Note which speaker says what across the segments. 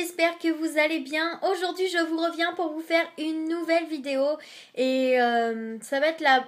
Speaker 1: j'espère que vous allez bien. Aujourd'hui je vous reviens pour vous faire une nouvelle vidéo et ça va être la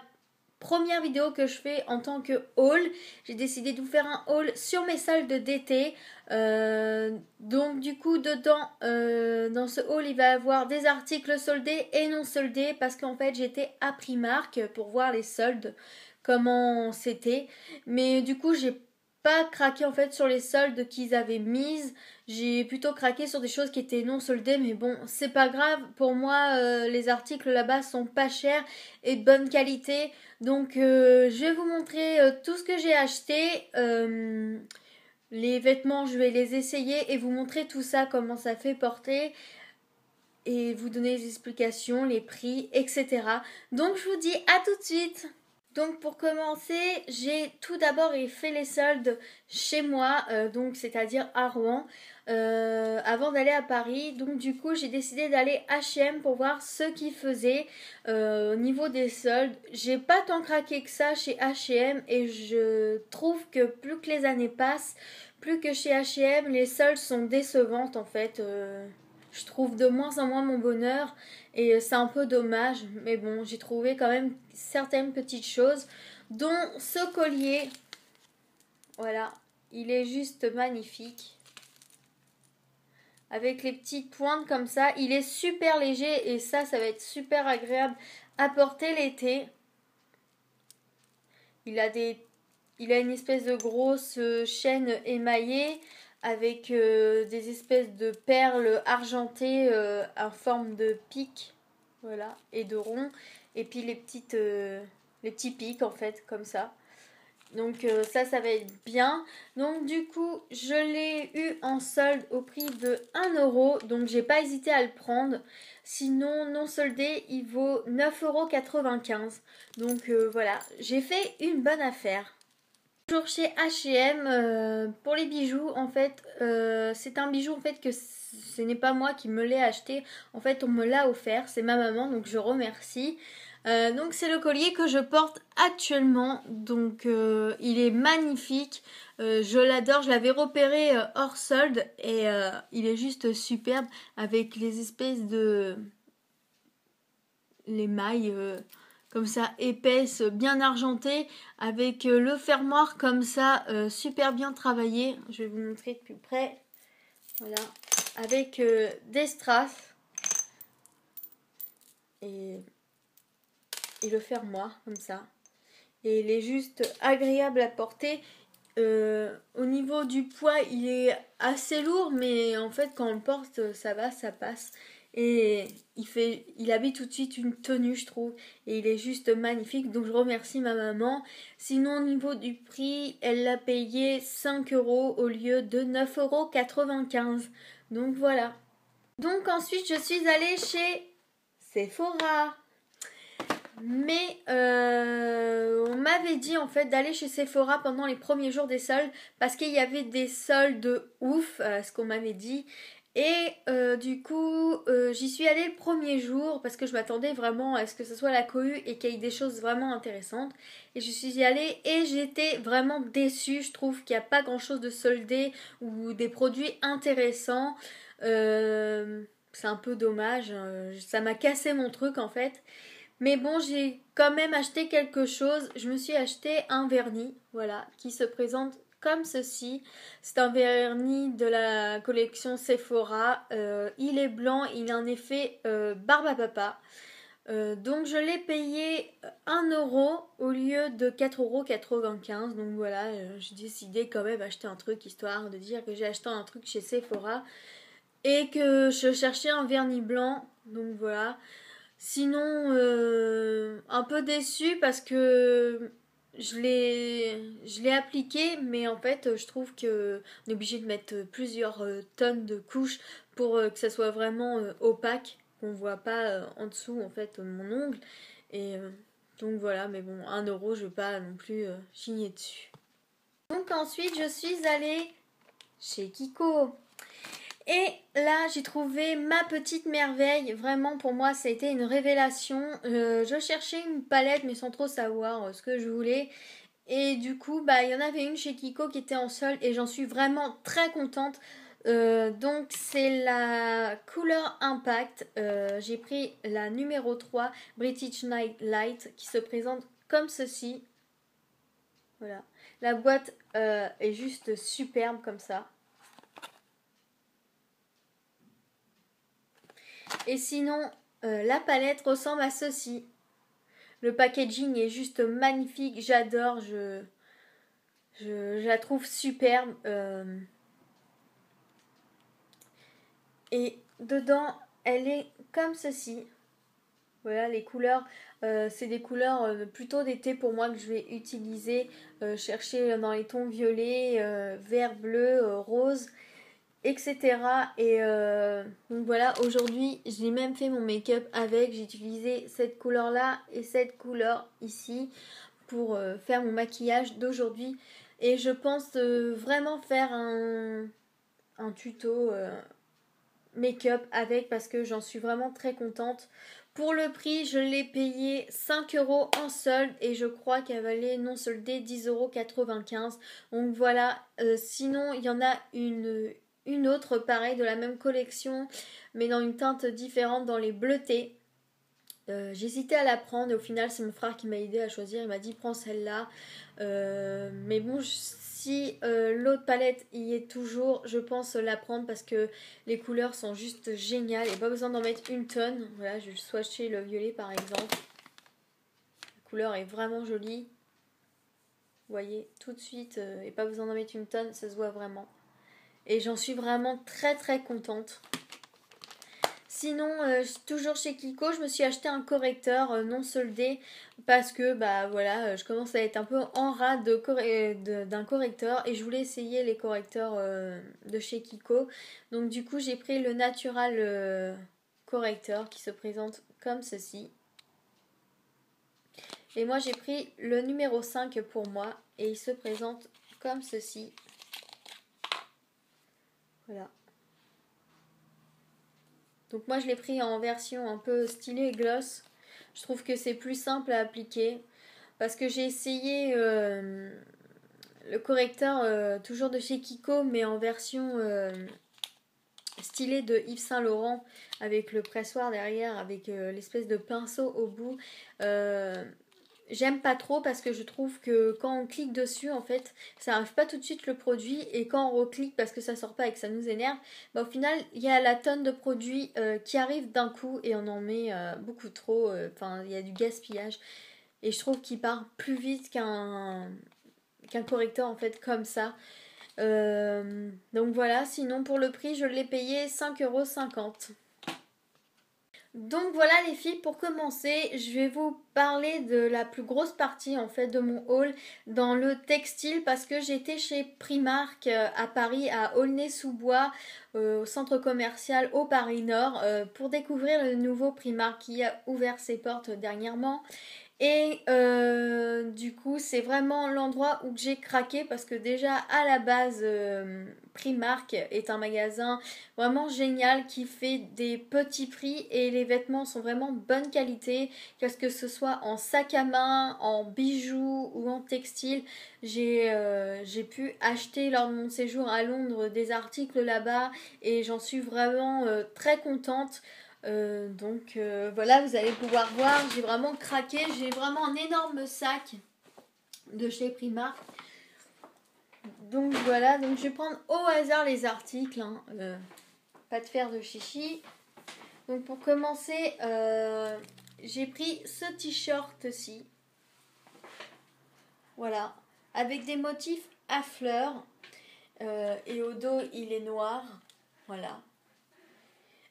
Speaker 1: première vidéo que je fais en tant que haul. J'ai décidé de vous faire un haul sur mes soldes d'été. Donc du coup dedans, dans ce haul il va y avoir des articles soldés et non soldés parce qu'en fait j'étais à Primark pour voir les soldes, comment c'était. Mais du coup j'ai pas craqué en fait sur les soldes qu'ils avaient mises. J'ai plutôt craqué sur des choses qui étaient non soldées, mais bon, c'est pas grave. Pour moi, les articles là-bas sont pas chers et de bonne qualité. Donc, je vais vous montrer tout ce que j'ai acheté. Les vêtements, je vais les essayer et vous montrer tout ça, comment ça fait porter. Et vous donner les explications, les prix, etc. Donc, je vous dis à tout de suite. Donc pour commencer, j'ai tout d'abord fait les soldes chez moi, donc c'est-à-dire à Rouen, avant d'aller à Paris. Donc du coup, j'ai décidé d'aller H&M pour voir ce qu'ils faisaient au niveau des soldes. J'ai pas tant craqué que ça chez H&M et je trouve que plus que les années passent, plus que chez H&M, les soldes sont décevantes en fait. Je trouve de moins en moins mon bonheur et c'est un peu dommage, mais bon, j'ai trouvé quand même certaines petites choses, dont ce collier. Voilà, il est juste magnifique. Avec les petites pointes comme ça, il est super léger et ça va être super agréable à porter l'été. Il a une espèce de grosse chaîne émaillée avec des espèces de perles argentées en forme de pic, voilà, et de rond, et puis les petits pics en fait comme ça. Donc ça va être bien. Donc du coup je l'ai eu en solde au prix de 1 €. Donc j'ai pas hésité à le prendre. Sinon non soldé il vaut 9,95 €. Donc voilà, j'ai fait une bonne affaire. Toujours chez H&M pour les bijoux en fait, c'est un bijou en fait que ce n'est pas moi qui me l'ai acheté, en fait on me l'a offert, c'est ma maman donc je remercie. Donc c'est le collier que je porte actuellement, donc il est magnifique, je l'adore, je l'avais repéré hors solde et il est juste superbe avec les espèces de les mailles comme ça épaisses, bien argentées, avec le fermoir comme ça, super bien travaillé. Je vais vous montrer de plus près. Voilà, avec des strass et le fermoir comme ça. Et il est juste agréable à porter. Au niveau du poids, il est assez lourd, mais en fait, quand on le porte, ça va, ça passe. Et il habille tout de suite une tenue, je trouve. Et il est juste magnifique. Donc, je remercie ma maman. Sinon, au niveau du prix, elle l'a payé 5 € au lieu de 9,95 €. Donc, voilà. Donc, ensuite, je suis allée chez Sephora. Mais on m'avait dit en fait d'aller chez Sephora pendant les premiers jours des soldes parce qu'il y avait des soldes ouf, ce qu'on m'avait dit. Et du coup j'y suis allée le premier jour parce que je m'attendais vraiment à ce que ce soit la cohue et qu'il y ait des choses vraiment intéressantes. Et je suis allée et j'étais vraiment déçue. Je trouve qu'il n'y a pas grand chose de soldé ou des produits intéressants. C'est un peu dommage, ça m'a cassé mon truc en fait. Mais bon, j'ai quand même acheté quelque chose. Je me suis acheté un vernis, voilà, qui se présente comme ceci. C'est un vernis de la collection Sephora. Il est blanc, il a un effet barbe à papa. Donc je l'ai payé 1 € au lieu de 4,95 €. Donc voilà, j'ai décidé quand même d'acheter un truc histoire de dire que j'ai acheté un truc chez Sephora et que je cherchais un vernis blanc. Donc voilà. Sinon, un peu déçue parce que je l'ai appliqué, mais en fait, je trouve qu'on est obligé de mettre plusieurs tonnes de couches pour que ça soit vraiment opaque, qu'on voit pas en dessous en fait mon ongle. Et donc voilà, mais bon, 1 €, je vais pas non plus chigner dessus. Donc ensuite, je suis allée chez Kiko. Et là, j'ai trouvé ma petite merveille. Vraiment, pour moi, ça a été une révélation. Je cherchais une palette, mais sans trop savoir ce que je voulais. Et du coup, bah, il y en avait une chez Kiko qui était en solde et j'en suis vraiment très contente. Donc c'est la couleur Impact. J'ai pris la numéro 3 British Night Light qui se présente comme ceci. Voilà. La boîte est juste superbe comme ça. Et sinon, la palette ressemble à ceci. Le packaging est juste magnifique, j'adore, je la trouve superbe. Et dedans, elle est comme ceci. Voilà, les couleurs, c'est des couleurs plutôt d'été pour moi que je vais utiliser. Chercher dans les tons violets, vert, bleu, rose, etc. Et donc voilà, aujourd'hui, j'ai même fait mon make-up avec. J'ai utilisé cette couleur-là et cette couleur ici pour faire mon maquillage d'aujourd'hui. Et je pense vraiment faire un tuto make-up avec parce que j'en suis vraiment très contente. Pour le prix, je l'ai payé 5 euros en solde et je crois qu'elle valait non soldée 10,95 €. Donc voilà, sinon il y en a une autre pareil de la même collection mais dans une teinte différente, dans les bleutés. J'hésitais à la prendre et au final c'est mon frère qui m'a aidé à choisir. Il m'a dit prends celle-là. Mais bon, si l'autre palette y est toujours, je pense la prendre parce que les couleurs sont juste géniales et pas besoin d'en mettre une tonne. Voilà, je vais swatcher le violet par exemple. La couleur est vraiment jolie. Vous voyez tout de suite et pas besoin d'en mettre une tonne, ça se voit vraiment. Et j'en suis vraiment très très contente. Sinon, toujours chez Kiko, je me suis acheté un correcteur non soldé parce que bah voilà, je commence à être un peu en rade d'un correcteur et je voulais essayer les correcteurs de chez Kiko. Donc du coup, j'ai pris le Natural correcteur qui se présente comme ceci. Et moi, j'ai pris le numéro 5 pour moi et il se présente comme ceci. Voilà. Donc moi je l'ai pris en version un peu stylée et gloss. Je trouve que c'est plus simple à appliquer. Parce que j'ai essayé le correcteur toujours de chez Kiko mais en version stylée de Yves Saint Laurent. Avec le pressoir derrière, avec l'espèce de pinceau au bout. J'aime pas trop parce que je trouve que quand on clique dessus en fait ça arrive pas tout de suite le produit et quand on reclique parce que ça sort pas et que ça nous énerve, bah, au final il y a la tonne de produits qui arrive d'un coup et on en met beaucoup trop, enfin il y a du gaspillage et je trouve qu'il part plus vite qu'un correcteur en fait comme ça. Donc voilà, sinon pour le prix je l'ai payé 5,50 €. Donc voilà les filles, pour commencer, je vais vous parler de la plus grosse partie en fait de mon haul dans le textile parce que j'étais chez Primark à Paris, à Aulnay-sous-Bois, au centre commercial au Paris Nord, pour découvrir le nouveau Primark qui a ouvert ses portes dernièrement. Et du coup c'est vraiment l'endroit où j'ai craqué parce que déjà à la base Primark est un magasin vraiment génial qui fait des petits prix et les vêtements sont vraiment bonne qualité, que ce soit en sac à main, en bijoux ou en textile. J'ai pu acheter lors de mon séjour à Londres des articles là-bas et j'en suis vraiment très contente. Donc voilà, vous allez pouvoir voir, j'ai vraiment craqué, j'ai vraiment un énorme sac de chez Primark. Donc voilà, donc je vais prendre au hasard les articles, hein, pas de faire de chichi. Donc pour commencer, j'ai pris ce t-shirt-ci, voilà, avec des motifs à fleurs, et au dos il est noir, voilà.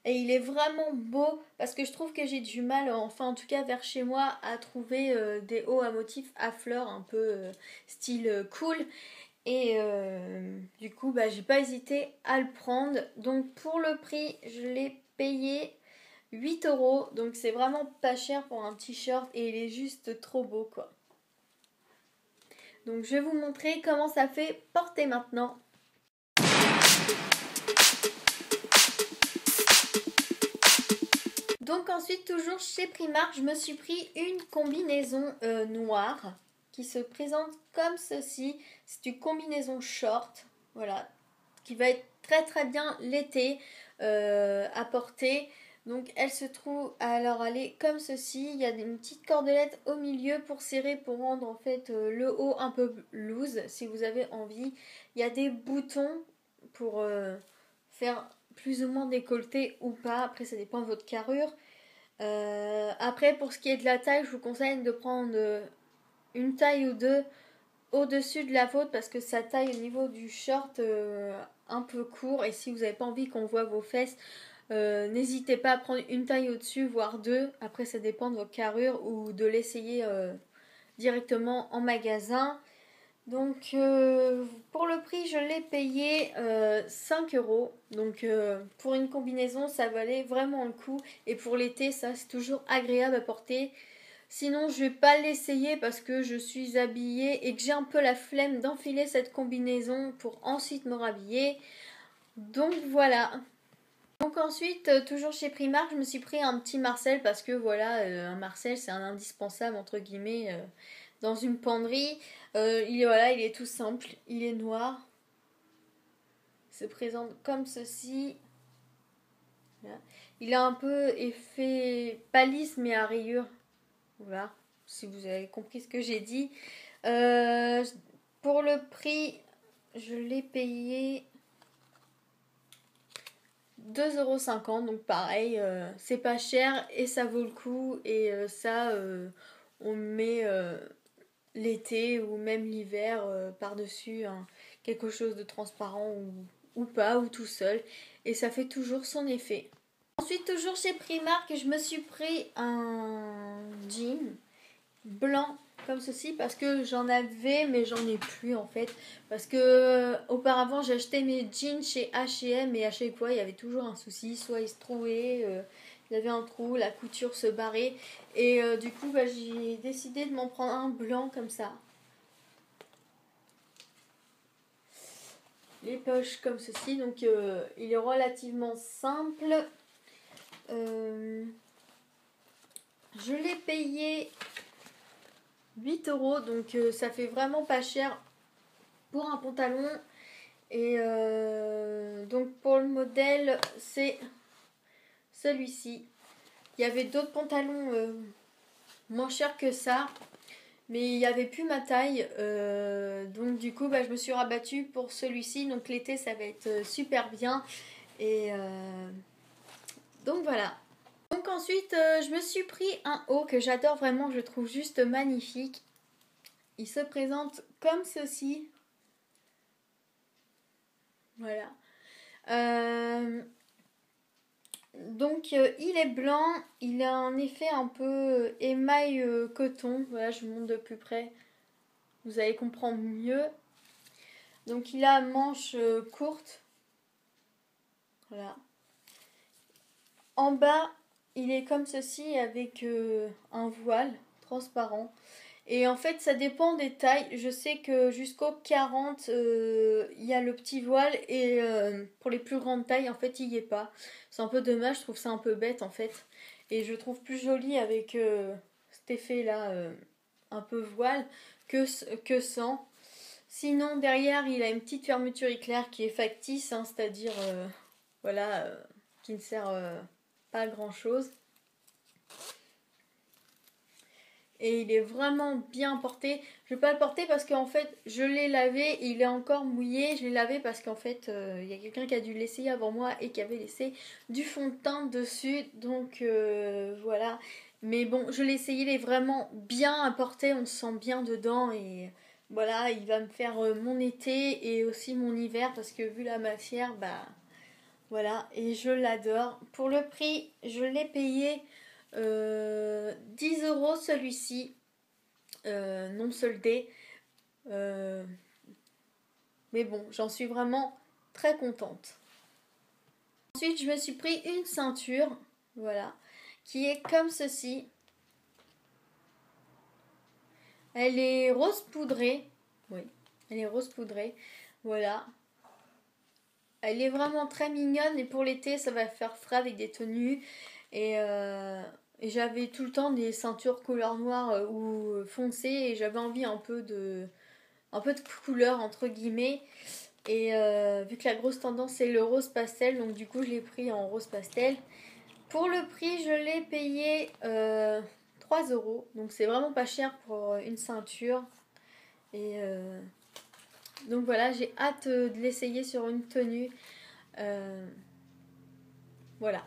Speaker 1: Et il est vraiment beau parce que je trouve que j'ai du mal, enfin en tout cas vers chez moi, à trouver des hauts à motifs à fleurs un peu style cool. Et du coup, bah, j'ai pas hésité à le prendre. Donc pour le prix, je l'ai payé 8 €. Donc c'est vraiment pas cher pour un t-shirt et il est juste trop beau quoi. Donc je vais vous montrer comment ça fait porter maintenant. Donc ensuite, toujours chez Primark, je me suis pris une combinaison noire qui se présente comme ceci. C'est une combinaison short, voilà, qui va être très très bien l'été à porter. Donc elle se trouve, alors elle est comme ceci, il y a une petite cordelette au milieu pour serrer, pour rendre en fait le haut un peu loose si vous avez envie. Il y a des boutons pour faire plus ou moins décolleté ou pas, après ça dépend de votre carrure. Après pour ce qui est de la taille, je vous conseille de prendre une taille ou deux au-dessus de la vôtre parce que ça taille au niveau du short un peu court, et si vous n'avez pas envie qu'on voit vos fesses, n'hésitez pas à prendre une taille au-dessus, voire deux. Après, ça dépend de votre carrure ou de l'essayer directement en magasin. Donc, pour le prix, je l'ai payé 5 euros. Donc, pour une combinaison, ça valait vraiment le coup. Et pour l'été, ça, c'est toujours agréable à porter. Sinon, je vais pas l'essayer parce que je suis habillée et que j'ai un peu la flemme d'enfiler cette combinaison pour ensuite me rhabiller. Donc, voilà. Donc ensuite, toujours chez Primark, je me suis pris un petit Marcel parce que voilà, un Marcel c'est un indispensable entre guillemets dans une penderie. Voilà, il est tout simple, il est noir, il se présente comme ceci. Voilà. Il a un peu effet palisse mais à rayures. Voilà, si vous avez compris ce que j'ai dit. Euh, pour le prix, je l'ai payé 2,50 €, donc pareil, c'est pas cher et ça vaut le coup. Et ça, on met l'été ou même l'hiver par-dessus quelque chose de transparent ou pas, ou tout seul. Et ça fait toujours son effet. Ensuite, toujours chez Primark, je me suis pris un jean blanc comme ceci parce que j'en avais mais j'en ai plus en fait, parce que auparavant j'achetais mes jeans chez H&M et à chaque fois il y avait toujours un souci, soit il se trouait, il y avait un trou, la couture se barrait, et du coup j'ai décidé de m'en prendre un blanc comme ça, les poches comme ceci. Donc il est relativement simple. Je l'ai payé 8 euros, donc ça fait vraiment pas cher pour un pantalon. Et donc pour le modèle, c'est celui-ci. Il y avait d'autres pantalons moins chers que ça, mais il n'y avait plus ma taille. Donc du coup, je me suis rabattue pour celui-ci. Donc l'été, ça va être super bien. Et donc voilà. Donc ensuite, je me suis pris un haut que j'adore vraiment, je le trouve juste magnifique. Il se présente comme ceci. Voilà. Donc il est blanc, il a un effet un peu émail coton. Voilà, je vous montre de plus près, vous allez comprendre mieux. Donc il a manche courte. Voilà. En bas, il est comme ceci avec un voile transparent. Et en fait, ça dépend des tailles. Je sais que jusqu'au 40, il y a le petit voile. Et pour les plus grandes tailles, en fait, il n'y est pas. C'est un peu dommage, je trouve ça un peu bête, en fait. Et je trouve plus joli avec cet effet-là, un peu voile, que sans. Sinon, derrière, il a une petite fermeture éclair qui est factice, hein, c'est-à-dire, voilà, qui ne sert pas à grand-chose. Et il est vraiment bien porté. Je vais pas le porter parce qu'en fait je l'ai lavé et il est encore mouillé. Je l'ai lavé parce qu'en fait il y a quelqu'un qui a dû l'essayer avant moi et qui avait laissé du fond de teint dessus. Donc voilà. Mais bon, je l'ai essayé, il est vraiment bien à porter. On se sent bien dedans et voilà, il va me faire mon été et aussi mon hiver parce que vu la matière, voilà. Et je l'adore. Pour le prix, je l'ai payé 10 euros celui-ci, non soldé. Euh, mais bon, j'en suis vraiment très contente. Ensuite, je me suis pris une ceinture, voilà, qui est comme ceci. Elle est rose poudrée. Oui, elle est rose poudrée. Voilà. Elle est vraiment très mignonne et pour l'été, ça va faire frais avec des tenues. Et, et j'avais tout le temps des ceintures couleur noire ou foncée et j'avais envie un peu de couleur entre guillemets. Et vu que la grosse tendance c'est le rose pastel, donc du coup je l'ai pris en rose pastel. Pour le prix, je l'ai payé 3 euros. Donc c'est vraiment pas cher pour une ceinture. Et donc voilà, j'ai hâte de l'essayer sur une tenue. Voilà.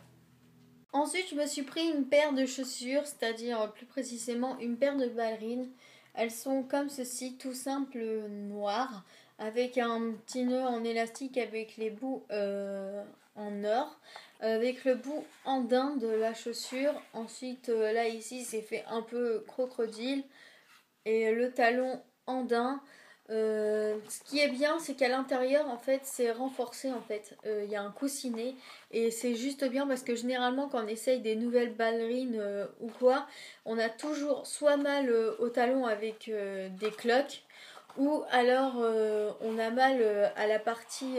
Speaker 1: Ensuite, je me suis pris une paire de chaussures, c'est-à-dire plus précisément une paire de ballerines. Elles sont comme ceci, tout simple, noires, avec un petit nœud en élastique avec les bouts en or, avec le bout andin de la chaussure. Ensuite, là ici, c'est fait un peu crocodile et le talon andin. Ce qui est bien, c'est qu'à l'intérieur, en fait, c'est renforcé. En fait, il y a un coussinet et c'est juste bien parce que généralement, quand on essaye des nouvelles ballerines ou quoi, on a toujours soit mal au talon avec des cloques, ou alors on a mal à la partie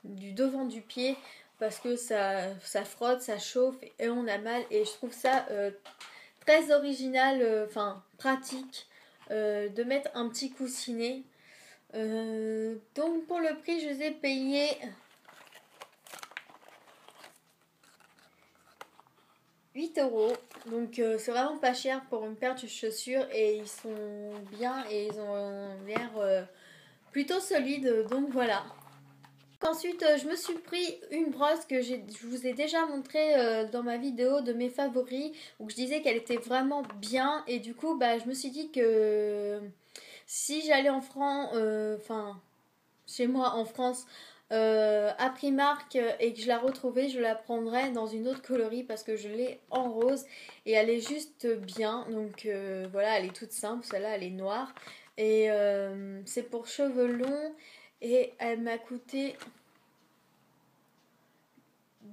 Speaker 1: du devant du pied parce que ça frotte, ça chauffe et on a mal. Et je trouve ça très original, enfin pratique, de mettre un petit coussinet. Donc pour le prix, je les ai payés 8 euros. Donc c'est vraiment pas cher pour une paire de chaussures et ils sont bien et ils ont l'air plutôt solides. Donc voilà. Ensuite, je me suis pris une brosse que je vous ai déjà montré dans ma vidéo de mes favoris où je disais qu'elle était vraiment bien et du coup, bah, je me suis dit que si j'allais en France, enfin chez moi en France, à Primark et que je la retrouvais, je la prendrais dans une autre coloris parce que je l'ai en rose et elle est juste bien. Donc voilà, elle est toute simple, celle-là elle est noire et c'est pour cheveux longs et elle m'a coûté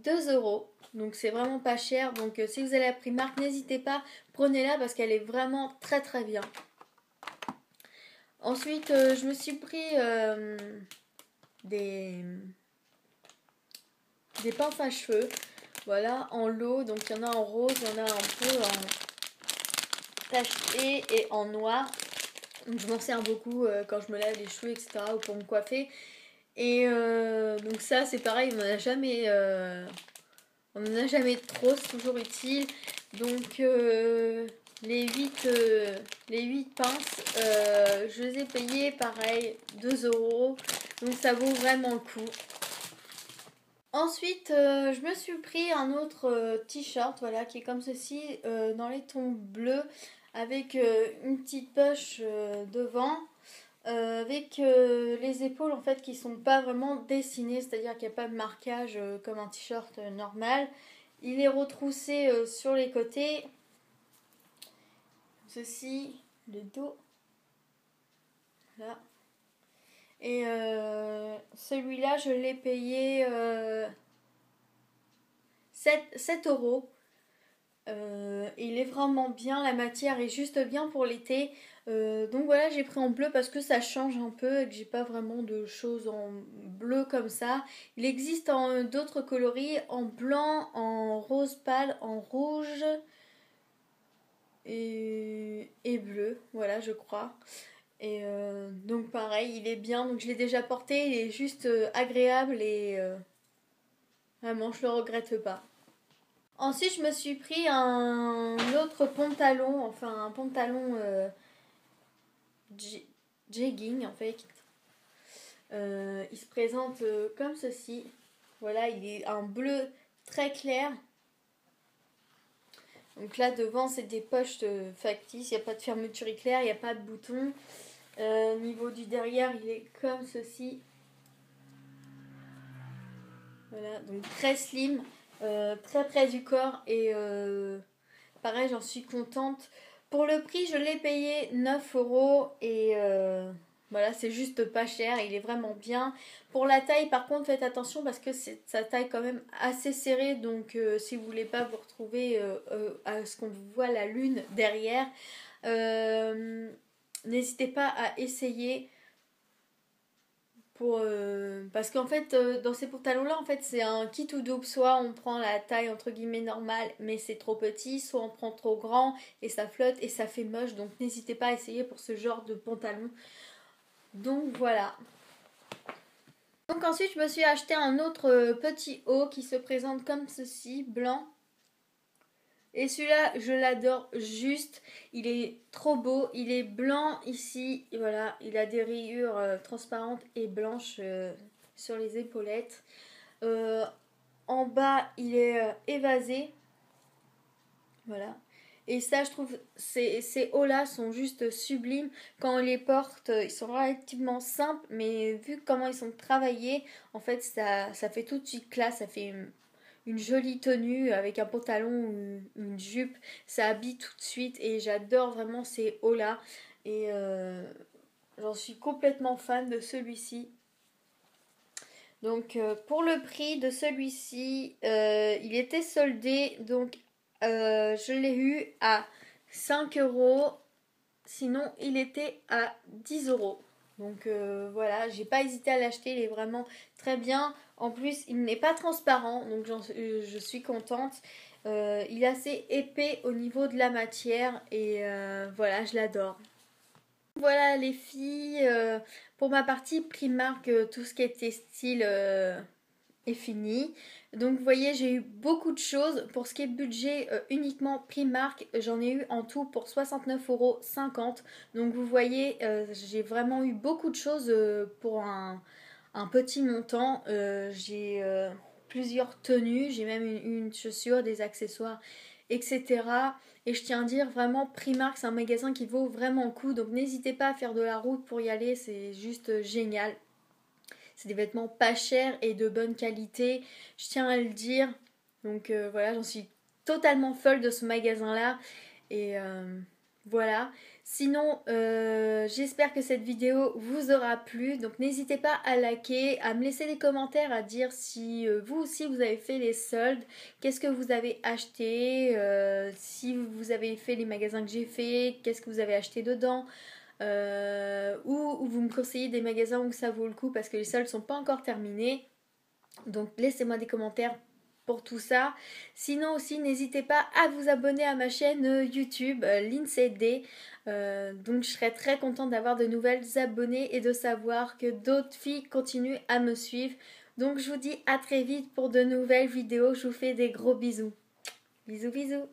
Speaker 1: 2 euros. Donc c'est vraiment pas cher. Donc si vous allez à Primark, n'hésitez pas, prenez-la parce qu'elle est vraiment très très bien. Ensuite, je me suis pris des pinces à cheveux. Voilà, en lot. Donc il y en a en rose, il y en a un peu en tacheté et en noir. Donc je m'en sers beaucoup quand je me lave les cheveux, etc. ou pour me coiffer. Et donc ça, c'est pareil, on n'en a jamais... on n'en a jamais trop, c'est toujours utile. Donc les 8 pinces, je les ai payées pareil 2 euros. Donc ça vaut vraiment le coup. Ensuite, je me suis pris un autre t-shirt, voilà, qui est comme ceci, dans les tons bleus, avec une petite poche devant, avec les épaules en fait qui sont pas vraiment dessinées, c'est-à-dire qu'il n'y a pas de marquage comme un t-shirt normal. Il est retroussé sur les côtés, ceci, le dos, là. Et celui-là, je l'ai payé 7 euros. Il est vraiment bien, la matière est juste bien pour l'été. Donc voilà, j'ai pris en bleu parce que ça change un peu et que j'ai pas vraiment de choses en bleu comme ça. Il existe en d'autres coloris, en blanc, en rose pâle, en rouge et bleu, voilà je crois. Et donc pareil, il est bien, donc je l'ai déjà porté, il est juste agréable et vraiment je le regrette pas. Ensuite, je me suis pris un autre pantalon, enfin un pantalon jegging en fait. Il se présente comme ceci. Voilà, il est un bleu très clair. Donc là devant c'est des poches factices, il n'y a pas de fermeture éclair, il n'y a pas de bouton. Au niveau du derrière, il est comme ceci. Voilà, donc très slim, très près du corps et pareil, j'en suis contente. Pour le prix, je l'ai payé 9 euros et voilà, c'est juste pas cher, il est vraiment bien. Pour la taille, par contre, faites attention parce que sa taille quand même assez serrée, donc si vous voulez pas vous retrouver à ce qu'on voit la lune derrière, n'hésitez pas à essayer. Parce qu'en fait dans ces pantalons là en fait c'est un kit ou double, soit on prend la taille entre guillemets normale mais c'est trop petit, soit on prend trop grand et ça flotte et ça fait moche, donc n'hésitez pas à essayer pour ce genre de pantalon. Donc voilà. Donc ensuite je me suis acheté un autre petit haut qui se présente comme ceci, blanc. Et celui-là, je l'adore juste. Il est trop beau. Il est blanc ici. Et voilà, il a des rayures transparentes et blanches sur les épaulettes. Euh, En bas, il est évasé. Voilà. Et ça, je trouve, ces hauts-là sont juste sublimes. Quand on les porte, ils sont relativement simples, mais vu comment ils sont travaillés, en fait, ça fait tout de suite classe. Ça fait une jolie tenue avec un pantalon ou une jupe. Ça habille tout de suite et j'adore vraiment ces hauts-là. Et j'en suis complètement fan de celui-ci. Donc pour le prix de celui-ci, il était soldé, donc je l'ai eu à 5 euros. Sinon, il était à 10 euros. Donc voilà, j'ai pas hésité à l'acheter, il est vraiment très bien. En plus, il n'est pas transparent, donc je suis contente. Il est assez épais au niveau de la matière et voilà, je l'adore. Voilà les filles, pour ma partie Primark, tout ce qui était style est fini. Donc vous voyez, j'ai eu beaucoup de choses. Pour ce qui est budget uniquement Primark, j'en ai eu en tout pour 69,50 €. Donc vous voyez, j'ai vraiment eu beaucoup de choses pour un petit montant. J'ai plusieurs tenues, j'ai même une chaussure, des accessoires, etc. Et je tiens à dire vraiment, Primark, c'est un magasin qui vaut vraiment le coup. Donc n'hésitez pas à faire de la route pour y aller, c'est juste génial. C'est des vêtements pas chers et de bonne qualité, je tiens à le dire. Donc voilà, j'en suis totalement folle de ce magasin-là. Et voilà. Sinon, j'espère que cette vidéo vous aura plu. Donc n'hésitez pas à liker, à me laisser des commentaires, à dire si vous aussi vous avez fait les soldes, qu'est-ce que vous avez acheté, si vous avez fait les magasins que j'ai fait, qu'est-ce que vous avez acheté dedans. Ou vous me conseillez des magasins où ça vaut le coup parce que les soldes sont pas encore terminés. Donc laissez-moi des commentaires pour tout ça. Sinon aussi n'hésitez pas à vous abonner à ma chaîne YouTube Lindsay D. Donc je serais très contente d'avoir de nouvelles abonnées et de savoir que d'autres filles continuent à me suivre. Donc je vous dis à très vite pour de nouvelles vidéos. Je vous fais des gros bisous. Bisous bisous.